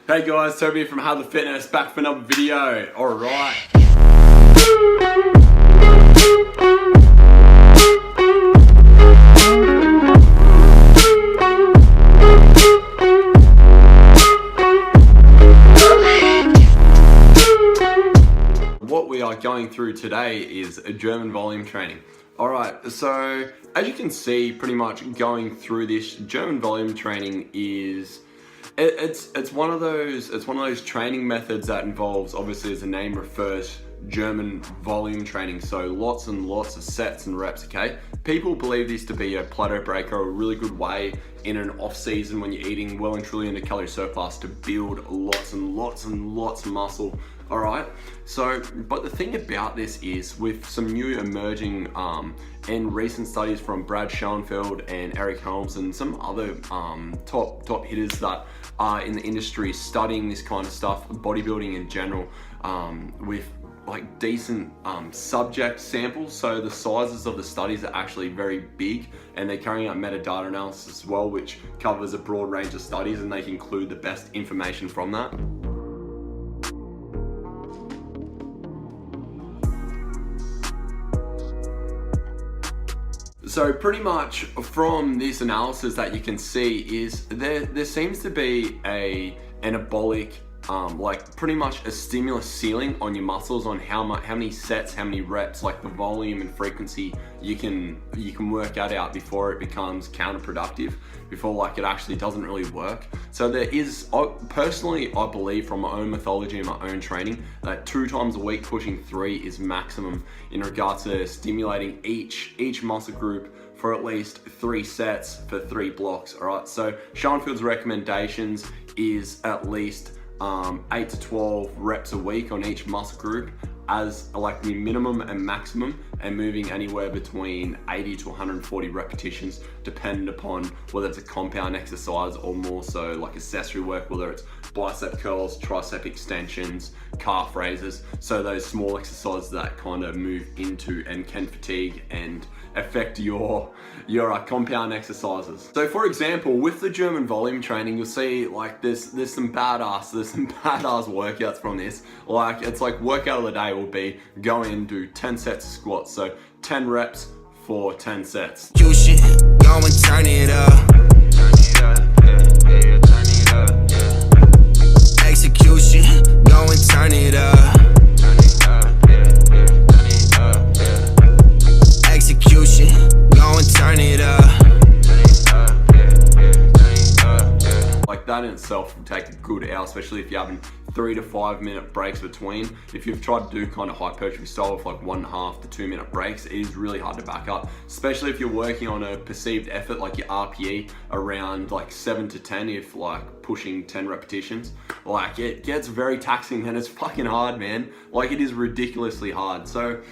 Hey guys, Toby from How the Fitness, back for another video. Alright. What we are going through today is a German volume training. Alright, so as you can see, pretty much going through this German volume training is it's one of those training methods that involves, obviously as the name refers, German volume training. So lots and lots of sets and reps, okay? People believe this to be a plateau breaker, a really good way in an off season when you're eating well and truly in a calorie surplus to build lots and lots and lots of muscle. All right, so, but the thing about this is with some new emerging and recent studies from Brad Schoenfeld and Eric Helms and some other top hitters that are in the industry studying this kind of stuff, bodybuilding in general, with like decent subject samples. So the sizes of the studies are actually very big, and they're carrying out metadata analysis as well, which covers a broad range of studies, and they can include the best information from that. So pretty much from this analysis that you can see is there seems to be an anabolic, like pretty much a stimulus ceiling on your muscles on how many sets, how many reps, like the volume and frequency you can work that out before it becomes counterproductive, before like it actually doesn't really work. So there is, personally, I believe from my own mythology and my own training that 2 times a week pushing 3 is maximum in regards to stimulating each muscle group for at least 3 sets for 3 blocks. All right, so Schoenfeld's recommendations is at least 8 to 12 reps a week on each muscle group as like the minimum and maximum, and moving anywhere between 80 to 140 repetitions dependent upon whether it's a compound exercise or more so like accessory work, whether it's bicep curls, tricep extensions, calf raises. So those small exercises that kind of move into and can fatigue and affect your compound exercises. So for example, with the German volume training, you'll see like there's some badass workouts from this. Like it's like workout of the day will be go in, do 10 sets of squats, so 10 reps for 10 sets. You should go and turn it up. Execution, go and turn it up. Execution, go and turn it up. Like that in itself will take a good hour, especially if you're having 3 to 5 minute breaks between. If you've tried to do kind of hypertrophy style with like 1.5 to 2 minute breaks, it is really hard to back up, especially if you're working on a perceived effort like your RPE around like 7 to 10, if like pushing 10 repetitions. Like it gets very taxing and it's fucking hard, man. Like it is ridiculously hard. So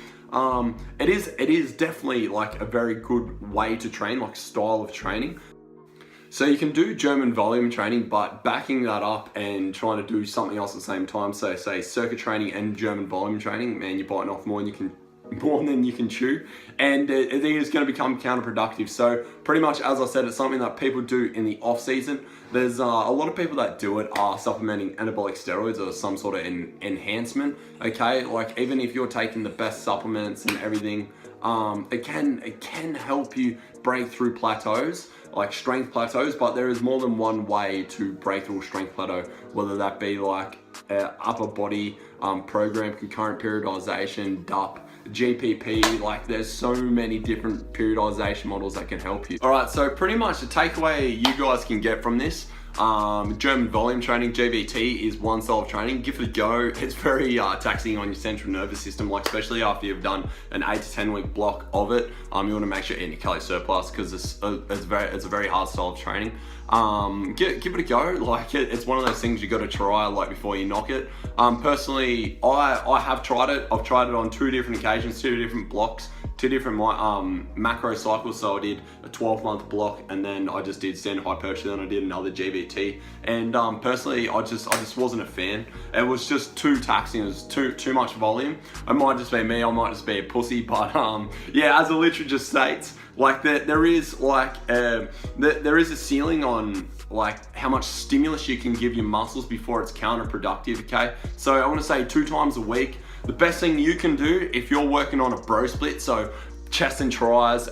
it is definitely like a very good way to train, like style of training. So you can do German volume training, but backing that up and trying to do something else at the same time, so say circuit training and German volume training, man, you're biting off more than you can chew, and I think it's going to become counterproductive. So pretty much, as I said, it's something that people do in the off season. There's a lot of people that do it are supplementing anabolic steroids or some sort of enhancement. Okay, like even if you're taking the best supplements and everything, it can help you break through plateaus, like strength plateaus, but there is more than one way to break through a strength plateau, whether that be like upper body program, concurrent periodization, DUP, GPP, like there's so many different periodization models that can help you. All right, so pretty much the takeaway you guys can get from this, German volume training, GVT, is one style of training. Give it a go. It's very taxing on your central nervous system, like especially after you've done an 8 to 10 week block of it. You want to make sure you're in your calorie surplus because it's a very hard style of training. Give it a go. Like it's one of those things you got to try like before you knock it. Personally, I have tried it. I've tried it on 2 different occasions, 2 different blocks, 2 different macro cycles. So I did a 12-month block, and then I just did standard hypertrophy, then I did another GVT. And personally, I just wasn't a fan. It was just too taxing. It was too much volume. It might just be me. I might just be a pussy. But yeah, as the literature states, like there is a ceiling on like how much stimulus you can give your muscles before it's counterproductive, okay? So I want to say 2 times a week. The best thing you can do if you're working on a bro split, so chest and tries,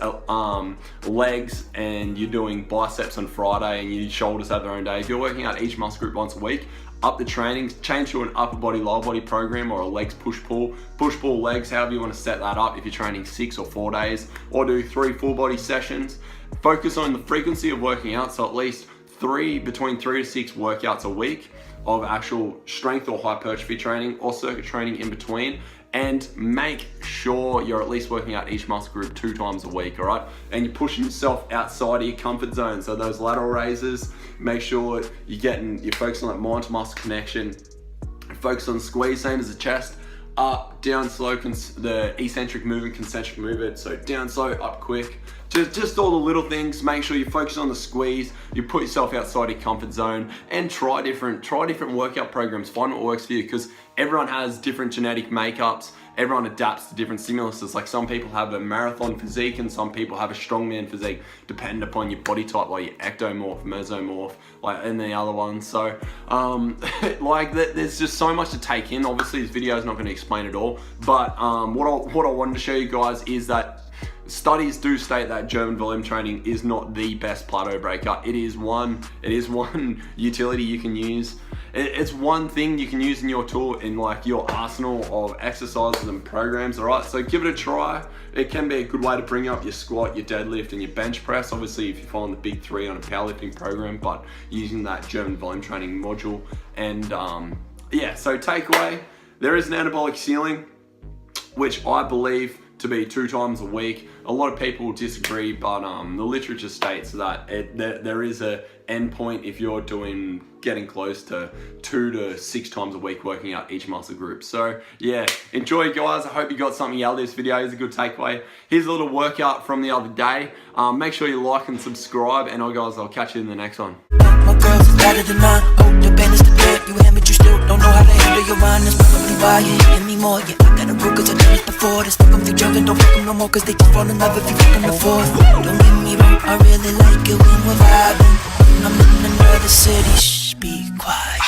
legs, and you're doing biceps on Friday and your shoulders have their own day. If you're working out each muscle group once a week, up the training, change to an upper body, lower body program, or a legs push pull legs, however you want to set that up. If you're training 6 or 4 days, or do 3 full body sessions, focus on the frequency of working out. So at least between 3 to 6 workouts a week of actual strength or hypertrophy training or circuit training in between, and make sure you're at least working out each muscle group 2 times a week, all right? And you're pushing yourself outside of your comfort zone. So those lateral raises, make sure you're focusing on that mind to muscle connection. Focus on squeeze, same as the chest. Up, down slow, the eccentric movement, concentric movement. So down slow, up quick. Just all the little things. Make sure you focus on the squeeze. You put yourself outside your comfort zone and try different workout programs. Find what works for you, because everyone has different genetic makeups. Everyone adapts to different stimuluses. Like some people have a marathon physique and some people have a strongman physique, depending upon your body type, like your ectomorph, mesomorph, and the other ones. So there's just so much to take in. Obviously this video is not going to explain it all, but what I wanted to show you guys is that studies do state that German volume training is not the best plateau breaker. It is one utility you can use. It's one thing you can use in your tool, in like your arsenal of exercises and programs, all right? So give it a try. It can be a good way to bring up your squat, your deadlift, and your bench press. Obviously, if you're following the big 3 on a powerlifting program, but using that German volume training module. And yeah, so takeaway, there is an anabolic ceiling, which I believe to be 2 times a week. A lot of people disagree, but the literature states that there is a end point if you're getting close to 2 to 6 times a week working out each muscle group. So yeah, enjoy guys. I hope you got something out of this video. It's a good takeaway. Here's a little workout from the other day. Make sure you like and subscribe, and I'll catch you in the next one. My girls is better than mine. Oh, the band is the dirt. You hand, but you still don't know how to handle your mind. That's probably why you hitting me more. Yeah, I got a rule, cause I done it before. That's fuck them, they joking, don't fuck them no more, cause they just fall in love if you fuck them before. Don't get me wrong, I really like it when we're vibing. I'm in another city, shh, be quiet.